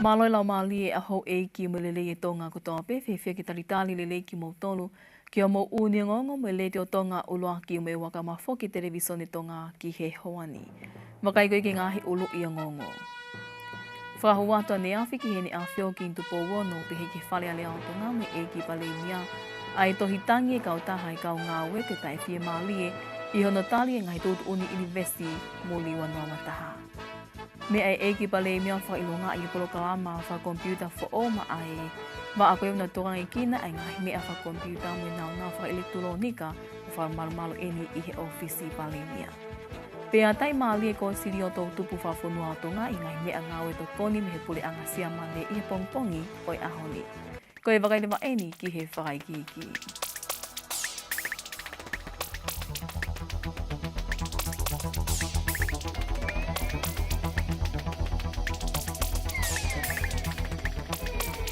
Maloi lau mali e aho e ki mo lele e tonga ko tope fe fe ki talitali lele ki mo tolu ki o mo uni ngongo mo le te o tonga uloa ki mo e waka mafo ki televisione tonga ki he hoani. Wakai koe ki ngahi ulu i ngongo. Whahua to ne awhi ki he ne awhio ki intu po wono pe he ki whale ale ao tonga me e ki pale mia. Ai tohi tangi e kau taha e kau ngā we ke tai fie mali e i hono tali e ngai tūtu uni university muli wanoa mataha. Me ai eki pale mea wha ilunga i polo kalama wha computer fo o ma ai. Ma a koe una tonga i kina ai ngai mea wha computer me nau nau wha elektronika o wha malu eni i he ofisi pale mea. Pea tai maali e ko siri o tau tupu wha whanua o tonga i ngai mea ngau e to koni me he pule anga sia mane i he pongpongi o i ahoni. Koe wakai lewa eni ki he whakai ki.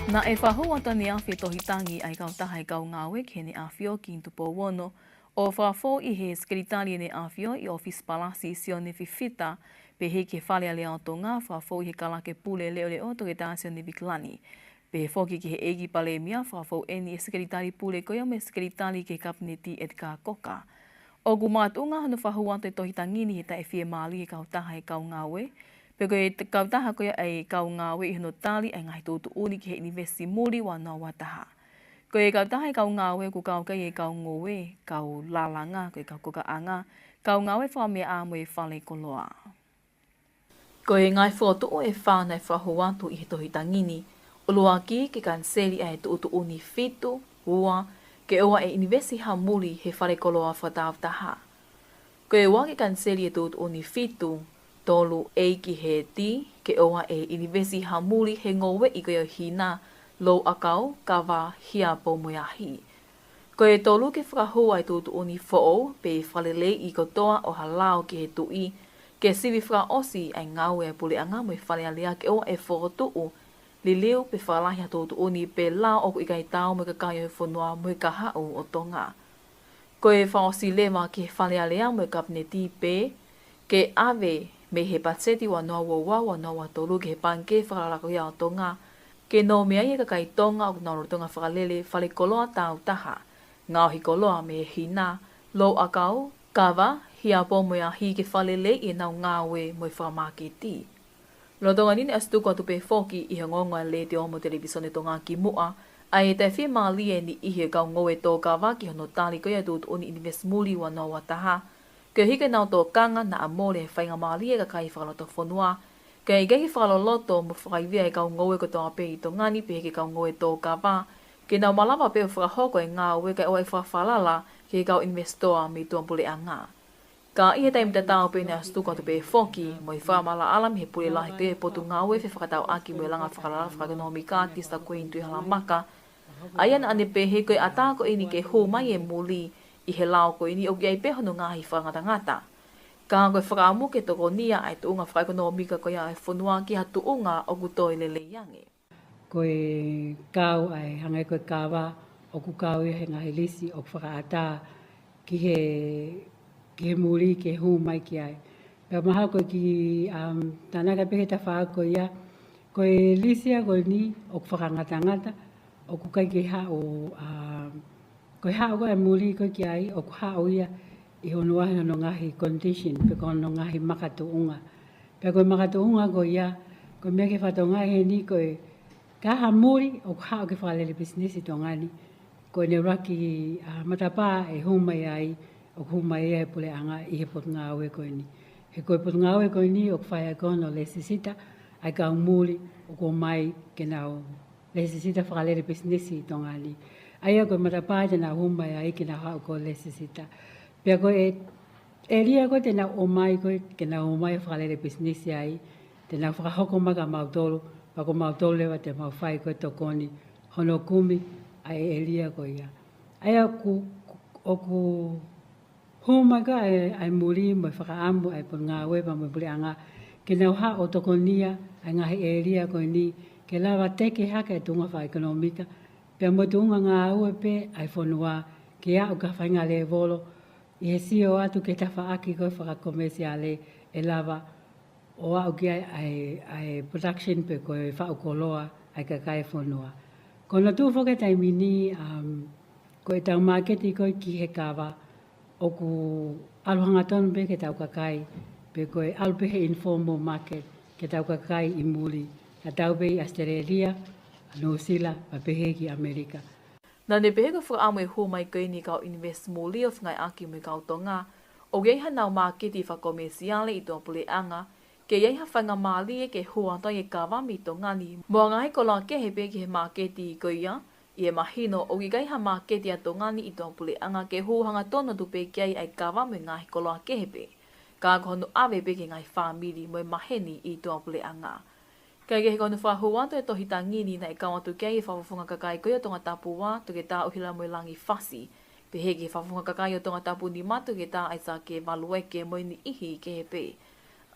Na e whahua tani awhi tohi tangi ai kau taha e kau ngāwe ke ne awhio ki intu po wono o whafo i he skritali ne awhio i office palasi sio ne whiwhita pe he ke whale ale ao tonga whafo i he kalake pule leo leo to ke tāsio ne viklani. Pe whoki ki he egi pale mia whafo eni e skritali pule koia me skritali ke kapneti et ka koka. O gumatunga hanu whahua te tohi tangini he tae whie maali e kau taha e kau ngāwe. Peko e kau taha koia ai kau ngāwe i hono tali ai ngai tūtu uni ki he university muri wanoa wataha. Ko e kau taha e kau ngāwe ku kau kai e kau ngowe, kau lalanga, ko e kau koka anga, kau ngāwe whamea amo e whale koloa. Ko e ngai whotu o e whānai whahuatu i he tohi tangini, ulua ki ke kanseli ai tūtu uni fitu, ua, ke oa e university ha muri he whale koloa whatau taha. Ko e wake kanseli e tūtu uni fitu, tolu e ki he ti, ke oa e university ha muri he ngowe i koe o hina, lo akau, kawa, hia po muiahi. Ko e tolu ke whakahua i tūtu uni foo, pe whalele i kotoa o halao ki he tui, ke siwi whaka osi ai ngawe e pule anga mo e whale alea ke oa e whokotuu, li leo pe whalahi a tūtu uni pe lao oku i kai tau mo kakai o whanua mo e kahau o tonga. Ko e whaosi lewa ki he whale alea mo e kapneti pe, ke ave, me he patseti wanoa wanoa tolu ke he panke whakarako ia o tonga, ke no mea ia kakai tonga o nauro tonga whakalele whale koloa tau taha, ngauhi koloa me he hina, lo akau, kawa, hia po moia hi ke whalele i nau ngawe mo i whamaketi. Lo tonga nini astuko atu pe whoki i he ngonga le te omo televisione tonga ki mua, ai e te whi maali e ni i he kau ngowe tō kawa ki hono tali koia tūtu uni invest muli wanoa wataha, ke hike nau tō kanga na amore e whainga maali e ka kai whakaloto whanua, ke i gehi whakaloloto mo whakaivia e kau ngowe ko tō ape i tō ngani pe heke kau ngowe tō kawa, ke nau malapa pe o whakahoko e ngā ue ka oa e whawhalala ke kau investoa me tō pule a ngā. Ka i he taim te tau pe nea stuka tu pe whoki mo i whamala alam he pule lahi te potu ngā ue whi whakatau aki mo i langa whakalala whakagonomi ka tista koe intu i halamaka. Aian ane pe he koe atako ini ke hō mai e muli i he lao koe ni o ki ai pehono ngahi whangata ngata. Ka koe whakaamu ke toko nia ai tuunga whakagonomika koe ai whanua ki ha tuunga o kutoi lele yange. Koe kau ai hangai koe kawa o ku kau i he ngahi lisi o whakaata ki he muri ke hū mai ki ai. Pea maha koe ki tanaka pehe ta whaako ia, koe lisia koe ni o whakangata ngata o ku kai ke hao, koe hao koe muri koe ki ai o ku hao ia i hono wahi hono ngahi condition, pe kono ngahi makatuunga. Pea koe makatuunga koe ia, koe mea ke whatonga he ni koe kaha muri o ku hao ke whalele business i tongani, koe ne raki matapa e humai ai, o humai ai pule anga i he potu ngāwe koe ni. He koe potu ngāwe koe ni o kwhai kono le sisita, ai kau muri o ko mai ke nau le sisita whakalele business i tongani. Aia koe matapa te nau humai ai ke nau hao ko le sisita. Pea koe e ria koe te nau o mai koe ke nau o mai whakalele business ai, te nau whakahoko maka mautoro, pako mautoro lewa te mau whai koe tokoni, hono kumi ai e ria koe ia. Aia o ku humaga ai muri mo whakaamu ai por ngā wewa mo pule anga ke nau ha o tokonia ai ngahi e ria koe ni ke lawa teke haka e tunga wha ekonomika pia mo tunga ngā ue pe ai whanua ke a o ka whainga le volo i he sio atu ke tawha aki koe whakakomesiale e lawa o au ki ai production pe ko fa o koloa ai ka kai fonua. Kono tu foke taimini ko e tau marketi ko ki he kawa o ku aluhanga tonu pe ke tau kakai pe ko e alu pe he informal market ke tau kakai i muri a tau pe i Australia, New Zealand, pa pe he ki Amerika. Nā ne pehe ka whakaamu e hō mai kai ni kau invest mōli of ngai aki me kau tonga, o gei ha nau marketi whakomesiale i tō pule anga, ke iei ha whanga māli e ke huata e kawa mi tonga ni. Mua ngai ko la ke he pe ke he marketi i koia, i e mahino o gei ha marketi a tonga ni i tō pule anga ke huanga tona tu pe kiai ai kawa me ngai ko la ke he pe. Ka kono awe pe ke ngai whamiri mo e maheni i tō pule anga. Kai ke he kono whahuanto e tohi tangini na e kawatu kei e whawawhunga kakai koe o tonga tapu wā to ke tā uhila mo langi whasi. Pe he ke whawawhunga kakai o tonga tapu ni matu ke tā aisa ke walueke mo ni ihi ke he pe.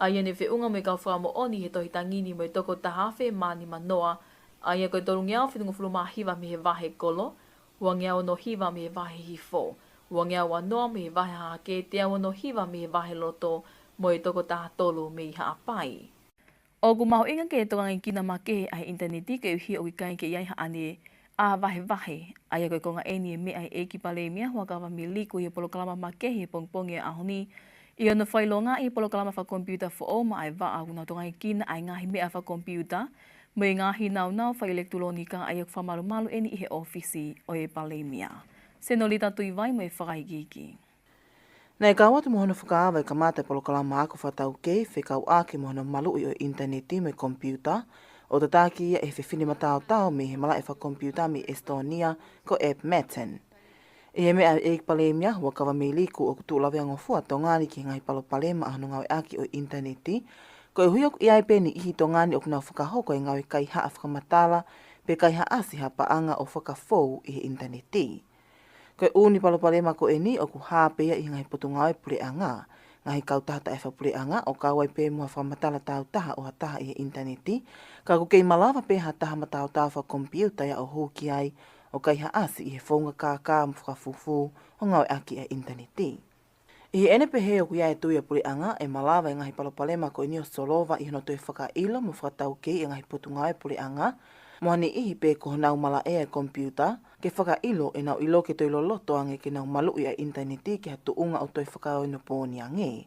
Aia ne whiunga me kau whamo oni he tohi tangini mo e toko tahawhe mani manoa. Aia koe toru ngiao whitungu whuluma hiwa me he wahe kolo. Ua ngiao no hiwa me he wahe hifo. Ua ngiao wanoa me he wahe hake te au no hiwa me he wahe loto mo e toko taha tolu me i haapai. O ku maho inga ke tonga kina ma ke ai interneti ke uhi o kai ke iai haane a wahe. Aia koe konga eni e me ai e ki pale mea hua kawa mi liku i polokalama ma ke he pongpongi a honi. I ona whailonga i polokalama wha kompiuta fo o ma ai waa kuna tonga kina ai ngahi mea wha kompiuta. Mo i ngahi nau wha elektronika ai ak whamalu eni i he ofisi o e pale mea. Senolita tui vai mo e whakaigiki. Nei ka watu mohono whakaawa i ka mātai polokalama ako whatau kei whekau ake mohono malu i o interneti me kompiuta o ta tāki ia e whiwhini matao tau me he mala e kompiuta me Estonia ko App Matten. I he mea e palemia hua kawa me liku o kutu lawe angofua tongani ki ngai palo palema ahano ngawe aki o interneti ko e huiok i ai peni ihi tongani o kuna whakahoko e ngawe kai haa whakamatala pe kai haa asi ha paanga o whakafou i he interneti. Koe uni palopalema ko e ni o ku hāpea i ngai potunga e pule anga. Ngahi kau tahata e whapule anga o kawai pē mua whamatala tau taha o hataha i he interneti. Ka ku kei malawa pē hataha matau tau wha kompiuta ya o hōki ai o kai haasi i he whaunga kākā mwhakafufu o ngau aki e interneti. I he ene pehe o ku ia e tui a pule anga e malawa i ngahi palopalema ko e ni o solova i hono tui whakailo mo whakatau kei i ngahi potunga e pule anga. Moani ihi pē ko nau mala e kompiuta, ke whakailo e nau ilo ke toi loloto ange ke nau malu i a interneti ke hatu unga o toi whakao ino pōni ange.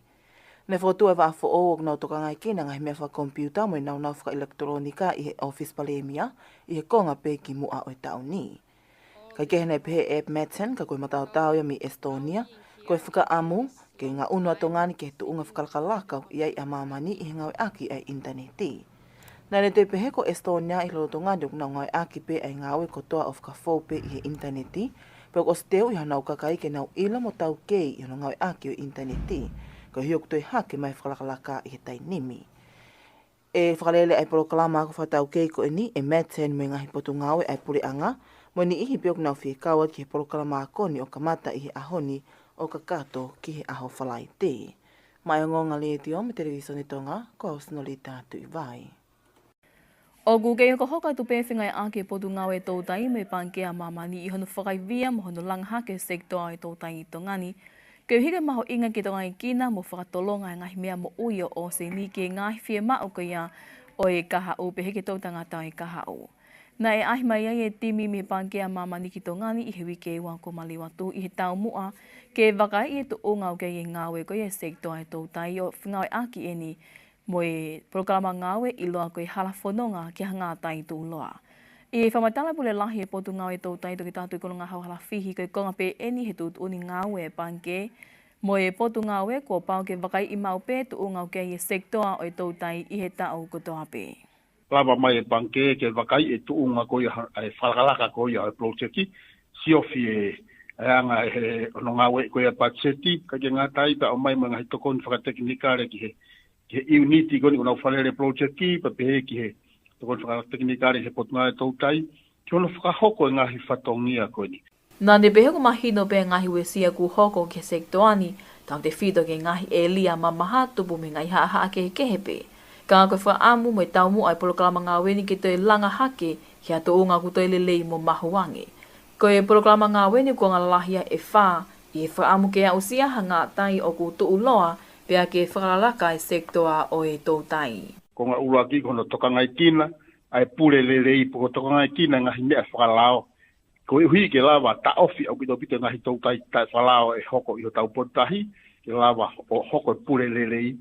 Ne whotua e wafo o nau toka ngai kina ngai mea kompiuta mo i nau whaka elektronika i he office palemia i he konga pē ki mua o e tau ni. Kai kehenei pehe App Matten ka koe matao tau ia mi Estonia, koe whaka amu ke ngā unua tongani ke hatu unga whakalakalakau i ai a mamani i he ngau aki a interneti. Nā ne te pehe ko Estonia i lolo tonga diok nau ngai aki pe ai ngawe ko toa of ka fau pe i he interneti, pe o steo i hanau kakai ke nau ila mo tau kei i hano ngawe aki o interneti, ko hiok toi hake mai whakalakalaka i he tai nimi. E whakalele ai polokalama ako whatau kei ko e ni e Matten me ngahi potu ngawe ai pule anga, mo ni ihi peok nau whiekaua ki he polokalama ako ni o kamata i he ahoni o kakato ki he aho whalai te. Mai o ngonga le te o me televisioni tonga, ko au Senolita tui vai. O kukei ko hoka tu pewhingai ake potu ngawe tautai me pankea mamani i hono whakaiwia mo hono langhake sektoa i tautai i tongani. Keu hike maho inga ki tongai kina mo whakatolonga e ngahi mea mo uio o se ni ke ngahi whie mao ko ia o e kaha u pe heke tautanga tau e kaha u. Na e ahimai ai e timi me pankea mamani ki tongani i he wike ua ko maliwatu i he tau mua ke wakai i tu unga o kei e ngawe ko ia sektoa i tautai o whingawe aki e ni mo e programa ngawe i loa koe halafononga ki hanga tai tū loa. I whamatala pule lahi e potu ngawe tautai toki tātui kono ngā hauhala whihi koe konga pe eni he tūt uni ngawe e panke mo e potu ngawe ko pao ke wakai i mau pe tu unga o kei e sektoa o e tautai i he tau kotoa pe. Lava mai e panke ke wakai e tu unga ko ia e whalakalaka ko ia e projekti siofi e anga e ono ngawe ko ia patseti ka ke ngā taita o mai mga hitokon whakateknikare ki he ke unity goni ona falele project ki pa pe ki he to kon fa teknikari he potna tautai ki ona fa hoko nga hi fatongia ko ni na de beho mahino be nga hi wesia ku hoko ke sektoani tau te fido ke nga hi elia mamaha tupu me ngai ha ha ke hepe ka ko fa amu mo tau mu ai programa nga weni ke te langa hake ya to nga ku to lele mo mahuange ko e programa nga weni ko nga lahia e fa i fa amu ke usia hanga tai o ku tu loa pea ke whakalaka e sektoa o e tōtai. Ko ngā uraki kono toka ngai kina, ai pule lelei po toka ngai kina ngahi mea whakalao. Ko i hui ke lawa ta ofi au pito pito ngahi tōtai ta whalao e hoko i o tau potahi, ke lawa o hoko e pule lelei,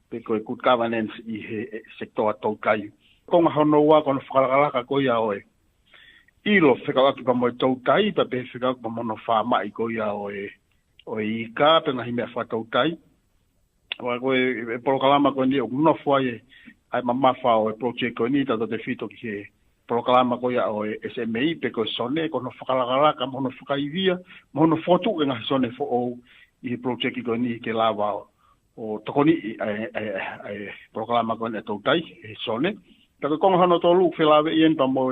pe ko e good governance i he sektoa tōtai. Ko ngā hono ua kono whakalaka ko ia oe. Ilo whekawaki pa mo e tōtai, pa pe whekawaki pa mono whamai ko ia oe. O i ka pe ngahi mea whatautai. Wa ko e polokalama ko ni o nofua e ai mamafa o e project ko ni tato te fito ki he polokalama ko ia o e SME pe ko sone ko no whakalaka mono whakaivia mono fotu e ngahi sone fo o i project ko ni ke lawa o tokoni ai polokalama ko ni tautai e sone. Tako konga hano tolu whelawe ien pa mo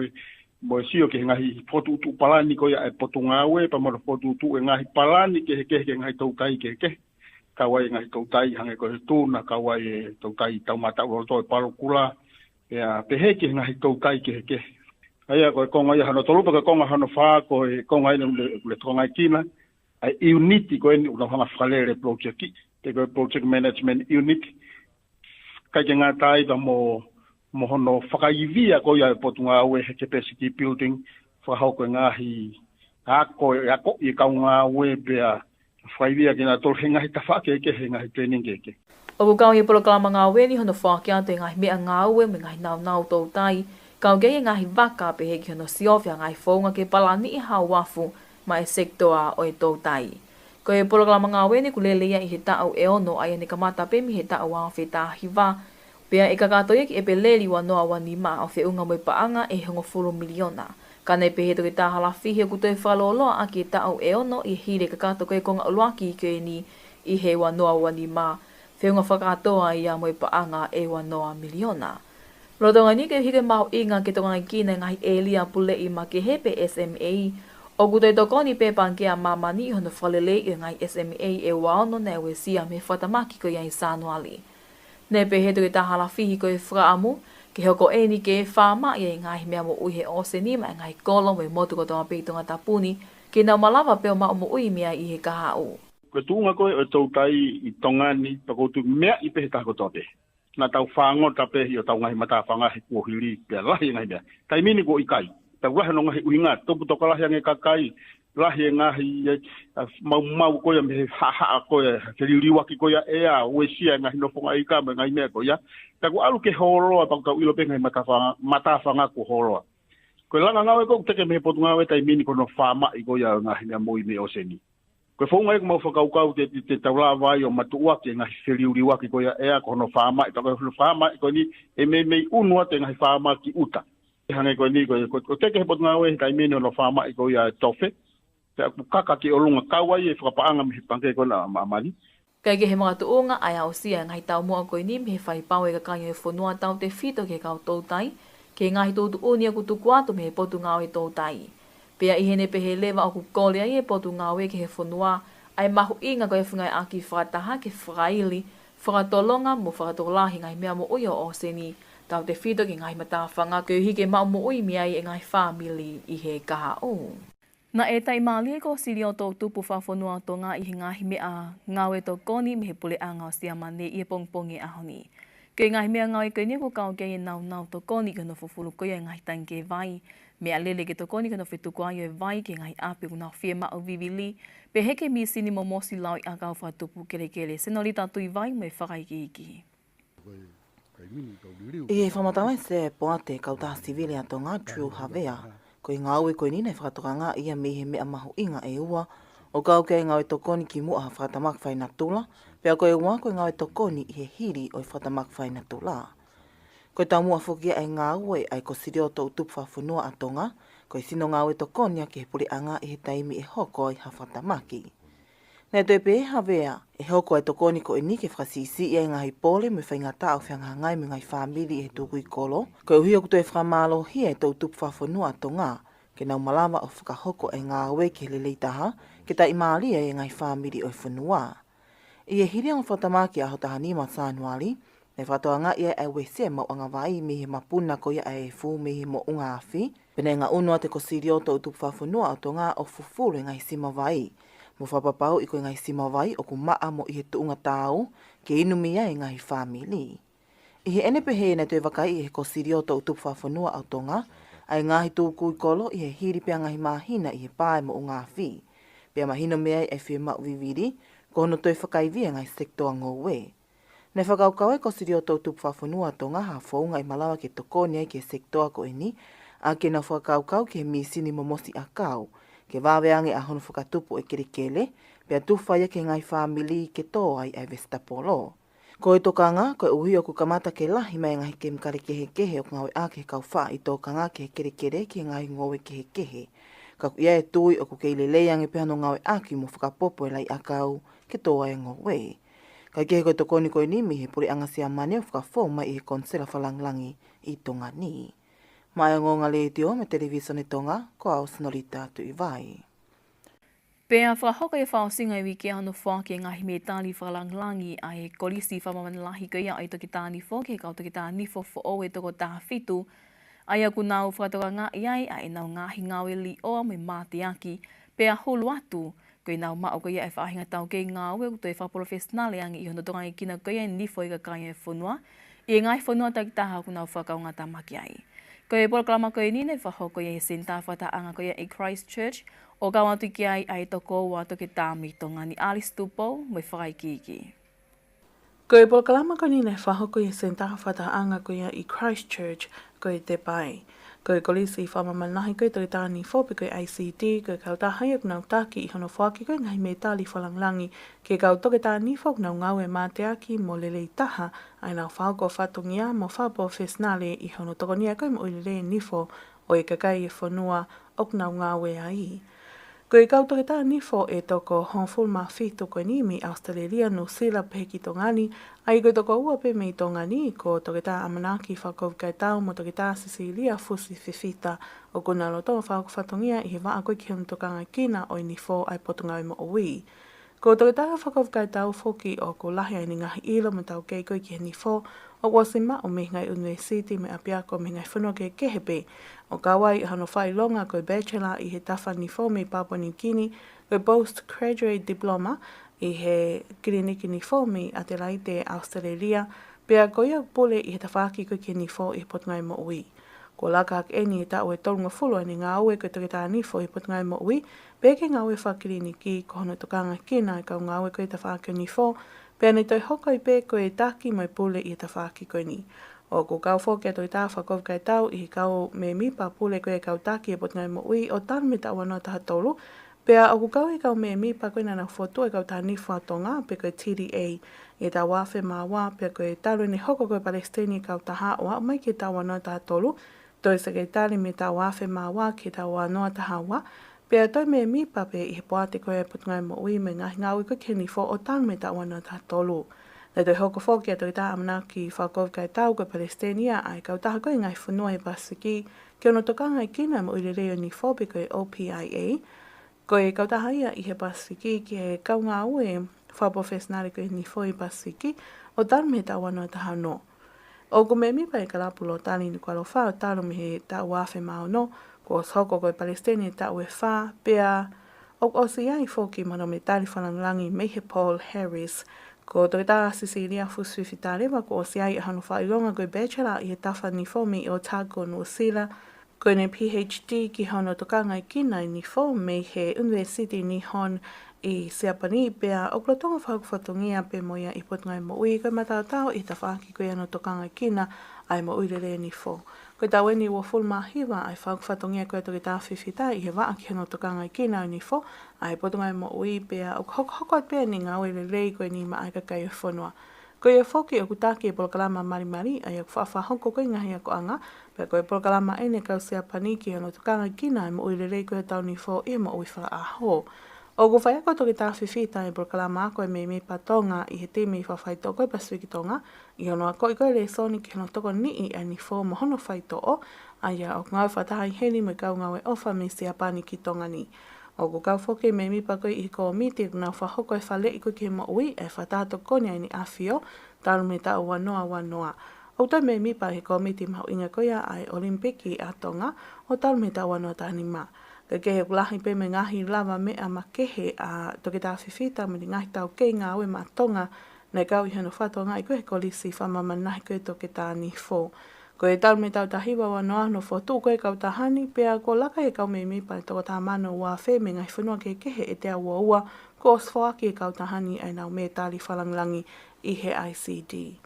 sio ke ngahi fotu tu palani ko ia e potungawe pa mo fotu tu e ngahi palani ke ngahi tautai ke kawai ngahi tautai hange ko tūna kawai e tautai taumata uro toi palukula pe heke ngahi tautai ke aia ko konga ia hano tolupa ko konga hano wha ko e konga ina le tonga kina ai unity ko eni una hanga whalere project te ko project management unit kai ke ngā tai pa mo hono whakaivia ko ia e potunga aue he capacity building whahau ko ngahi ako i kaunga aue pea whaivia ki nga tol hinga hita whake ke hinga hi training ke. O kukau i polokalama ngā weni hono whakia te ngahi mea ngā ue me ngahi nau tautai, kau gei ngahi waka pe heki hono siofia ngahi whaunga ke palani i hau wafu ma e sektoa o e tautai. Ko e polokalama ngā weni ku lelea i he tau e ono ai ane kamata pe mi he tau wā whetā hiwa, pea e kakatoia ki e pe leli wa noa wani ma o whiunga mo i paanga e hongo 4 miliona. Kanei pe he toke tāhala whihi o kutoi whaloloa a ki tau e ono i hire kakato koe konga uluaki i koe ni i he wanoa wani mā. Whiunga whakatoa i a moi paanga e wanoa miliona. Rotonga ni ke hike maho inga ke tonga kina ngahi e lia pule i ma ke hepe SMA. O kutoi tokoni pe pankea mamani i hono whalele i ngai SMA e waono na ewe sia me whatamaki koe i Sanuali. Ne pe he toke tāhala whihi koe whaamu, ke hoko eni ke whāma i ngahi mea mo uihe o se nima e ngahi kolo me motu ko tonga peitonga tapuni ke nau malawa peo ma o mo ui mea i he kaha u. Ko tūnga koe o tautai i tongani pa koutu mea i pehe tako tope. Nā tau whāngo tape i o tau ngahi mata whanga he kuohiri pia lahi ngahi mea. Tai mini ko i kai. Tau wahe no ngahi uinga topu toka lahi ange kakai. Lahi ngahi mau koia me haa koia. Ke riwaki koia ea uesia ngahi no whonga i ka me ngahi mea koia. Taku alu ke horoa pa kau ilo pe ngahi mata whanga ku horoa. Koe langa ngawe kou teke me potu ngawe tai mini kono whama i koia ngahi mea moi me o seni. Koe whaunga e mau whakaukau te taula vai o matua ke ngahi whiriwaki koia ea kono whama i tako whama i koe ni e mei unua te ngahi whama ki uta. Hange koe ni koe teke he potu ngawe tai mini ono whama i koia tofe. Te aku kaka ki olunga kawai e whakapaanga me panke koe na amani. Kai ke he mga tuunga ai au sia ngai tau mua koe ni me whai pau e kakanyo e whanua tau te whito ke kau tautai, ke ngahi tōtu unia ku tuku atu me he potu ngau e tautai. Pea i hene pe he lewa o ku kole ai e potu ngau e ke he whanua, ai mahu inga koe whangai aki whakataha ke whakaili, whakatolonga mo whakatolahi ngai mea mo uio o seni, tau te whito ke ngai mata whanga koe hike mau mo ui mea i e ngai whamili i he kaha o. Na e tai mali e ko siri o tō tupu whawhanua tonga i he ngahi mea ngau e tō koni me he pule a ngau sia mane i e pongpongi ahoni. Kei ngahi mea ngau e koe ni ko kau kei e nau tō koni kono whufuru koe e ngahi tanke vai. Mea lele ke tō koni kono whetuku ai e vai ke ngahi api kuna whie mao vivili. Pe heke mi sini mo mosi lau i a kau whatupu kele. Senoli tātui vai me whakaiki iki. I e whamatawa se poa te kauta sivile a tonga Drew Havea. Ko i ngā ue koe nina e whakatokanga ia me he mea mahu inga e ua, o kau kei ngā e tokoni ki mua ha whakatamak whai na tula, pea koe ua koe ngā e tokoni i he hiri o i whakatamak whai na tula. Koe tau mua whukia e ngā ue ai ko siri o tō tupu whawhanua a tonga, koe sino ngā ue tokoni a ke he puri anga i he taimi e hoko i ha whakatamaki. Nei toi pe Havea, e hoko ai tokoni ko e ni ke whakasisi i ngahi pole me whai ngata au whianga ngai me ngai whamiri e tuku i kolo, koe uhi o kuto e whamalo hia e tau tupu whawhanua tonga, ke nau malama o whakahoko e ngā ue ke leleitaha, ke ta imalia e ngai whamiri o i whanua. I e hiri ang whatamaki a hotaha ni ma Sanuali, ne whatoanga ia e wese mau anga vai me he mapuna ko ia e fu me he mo unga awhi, pene ngā unua te ko siri o tau tupu whawhanua o tonga o fufuru e ngai sima vai, Mo whapapau i koe ngai simawai o ku maa mo i he tuunga tau ke inumia e ngai whamili. I he ene pehe na te wakai i he kosirio tau tupu whafonua au tonga, ai ngahi tūku i kolo i he hiri pia ngahi mahina i he pae mo o ngā whi. Pia mahino mea i e whia mau viviri, ko hono toi whakaivia ngai sektoa ngō we. Nei whakaukau e kosirio tau tupu whafonua tonga ha whaunga i malawa ke tokoni ai ke sektoa ko eni, a ke na whakaukau ke misini momosi a kau, ke waweange a hono whakatupu e kerekele, pia tuwhaia ke ngai whamili ke tō ai ai Vestapolo. Ko e tokanga, ko e uhi o ku kamata ke lahi mai ngahi ke mkare kehe kehe o ngawe a ke kau wha i tokanga ke kere kere ki ngahi ngowe kehe kehe. Ka ku ia e tui o ku ke ilelei ange pehano ngawe a ki mo whakapopo e lai a kau ke tō ai ngowe. Ka kehe ko tokoni ko ni mi he puri angasia mane o whakafo mai i he konsela whalanglangi i tonga ni. Mai o ngonga le tio me televisione tonga, ko au Sonorita tu i vai. Pea whahoka e whaosinga i wiki anu whake ngahi me tāli whalanglangi a he kolisi whamamanilahi ko ia ai toki tāni whoke kau toki tāni whofo o e toko taha whitu. Ai aku nau whatoka ngā iai a e nau ngahi ngawe li oa me māti aki. Pea hulu atu ko i nau mao ko ia e whaahinga tau kei ngawe o toi whaprofessionale angi i hono tonga i kina ko ia nifo i ka kai e whunua. I e ngai whunua taki taha aku nau whakau ngā tamaki ai. Ko e polokalama ko e nine whahoko i e senta whataanga ko ia i Christchurch. O ka watu ki ai ai toko watu ki tāmi tonga ni Alice Tupou mai whakai kiki. Ko e polokalama ko nine whahoko i e senta whataanga ko ia i Christchurch ko e te pai. Ko e kolisi i whamamanahi ko e toki tāni whope ko e ICT ko e kautahai ak nau taki i hono whaki ko e ngai me tāli whalanglangi ke kau toki tāni whok nau ngau e māte aki mo lelei taha ai nau whahoko whatungia mo whapo fesnale i hono tokonia ko e mo lelei nifo o e kakai e whanua ok nau ngau e ai. Ko i kau toki tāni who e toko honful ma whito ko ni mi Australia no sila peki tongani, ai ko toko ua pe me tongani ko toki tā amanaki whakau kai tau mo toki tā Cecilia fusi whiwhita o kuna loto whakau whatongia i he waa koe ki hon tokanga kina o ni who ai potunga i mo o wii. Ko toki tā whakau kai tau whoki o ko lahi ai ni ngahi ilo me tau kei koe ki he ni who o wasima o me ngai university me apiako me ngai whanua ke kehepe. O kawai hano whailonga koe bachelor i he tafa ni who me Papua New Guinea, koe postgraduate diploma i he kiriniki ni who me Adelaide Australia, pea koe au pole i he tawhaki koe ki ni who i potungai mo ui. Ko laka ak eni e tau e tolunga fulu ni ngā ue koe toki tā ni who i potungai mo ui, pea ke ngā ue whakiriniki ko hono tokanga kina e kau ngā ue koe tawhaki ni who, pea ni toi hoko i pe koe taki mai pule i he tawhaki koe ni. O ko kau whoke toi tā whakau kai tau i kau me mipa pule koe kau taki e potungai mo ui o tāna me tau anō taha tolu. Pea o ko kau i kau me mipa koe nana whotu e kau tā nifu atonga pe koe TDA e tā wafe mā wā pe koe talu ni hoko koe Palestini kau taha oa mai ki tau anō taha tolu. Toi sa kei tali me tā wafe mā wā ki tau anō taha wā. Pea toi me mipa pe i he poate koe e potungai mo ui me ngahi ngāui koe ke nifo o tāna me tau anō taha tolu. Nei toi hoko whoki a toi tā amanaki whakau kai tau koe Palestinia ai kau taha koe ngai whanua e pasiki ki ono tokanga i kina mo ure reo ni whopi koe OPIA. Koe kau taha ia i he pasiki ki he kau ngā ue whapo fesnare koe ni whoi pasiki o tāna me tau anō taha no. O ko me mipa e kalapulo tali ni kualo whao tālu me he tau wafe mao no ko hoko koe Palestinia tau e wha pea o si ai whoki mano me tali whananglangi me he Paul Harris. Ko toki tā Cecilia fusiwhita rewa ko o si ai hanu whailonga koe bachelor i he tawha ni whomi o Tago no Sila. Koe ne PhD ki hono tokanga i kina i ni who me he University ni hon i Siapani pea o klotonga whakuwhatongia pe moia i potungai mo ui koe matatao i tawhaki koe ano tokanga i kina ai mo ui re ni who. Koe tau eni ua fulma hiwa ai whakuwhatongia koe toki tā whiwhita i he waa ki hono tokanga i kina i ni who ai potungai mo ui pea o hoko pea ni ngā ue rei koe ni ma aika kai o whanua. Koe e whoki o kutaki e polokalama marimari ai o whaafahoko koe ngahi ako anga pea koe polokalama ene kau Siapani ki hono tokanga i kina ai mo ui rei koe tau ni who i mo ui wha aho. O ko whai ako toki tā whiwhita e polokalama ako e me me patonga i he timi i whawhai toko e Pasifiki tonga i hono ako i koe le soni ki hono toko ni i ani who mo hono whai toko ai a o ngau whataha i heni me kau ngau e ofa me Siapani ki tonga ni. O ko kau whoke me mi pa koe i ko miti nau whahoko e whale i koe ki mo ui e whatato koni ai ni awhio taru me tau wanoa. O toi me mi pa he ko miti mau inga koe ai Olimpiki a tonga o taru me tau wanoa tahani ma. ke lahi pe me ngahi lava me a makehe a toke tā whiwhita me ngahi tau kei ngā oe mātonga nei kau i hano whātua ngā i koe kolisi whamamanahi koe toke tā ni fō. Ko e tau me tau tahiwa wa noa no whotu koe kau tahani, pea ko laka e kau me mipa toko tā mano wā whē me ngai whenua ke kehe e te aua ua, ko os whaaki e kau tahani ai nau me tāli whalanglangi i he ICD.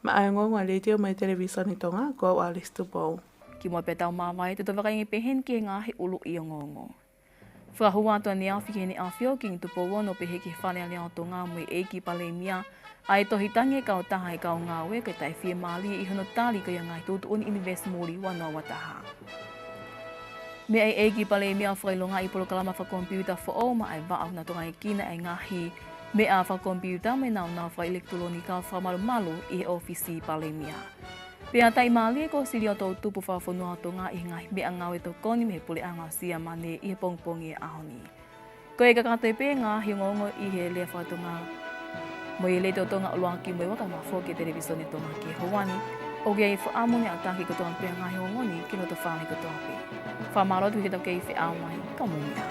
Ma ai ngonga le teo mai televisioni tonga, ko au Alice Tupou. Ki mo pe tau mawai te toka ingi pehen ki ngā he ulu i o ngongo. Whahua atua ni awhi ke ni awhio ki ngi tupo wono pehe ki whanea lea o tō ngā mui e ki pale mia, ai tohi tangi kau taha e kau ngā we kai tai whie māli i hono tāli kai ngai tūtu uni Invest Mori wanoa wataha. Me ai e ki pale mia whailonga i polo kalama wha kompiuta fo o ma ai waau na tonga i kina ai ngahi me a wha kompiuta me nau nau wha elektronika wha malu malu i he ofisi pale mia. Pea tai māli e ko siri o tau tupu whawhanua o tonga i ngahi me a ngāwe tō koni me he pule anga sia mane i he pongpongi e ahoni. Ko e kakate pe ngā hi ngongo i he lea whatonga. Mo i leto tonga o loa ki mo i waka ma fō ke televisione tonga ki Hawani, o kia i whaamone a tāki kotoa pe ngā hi ngoni ki no to whāne kotoa pe. Whamarotu he tau kei whi awai, ka mumia.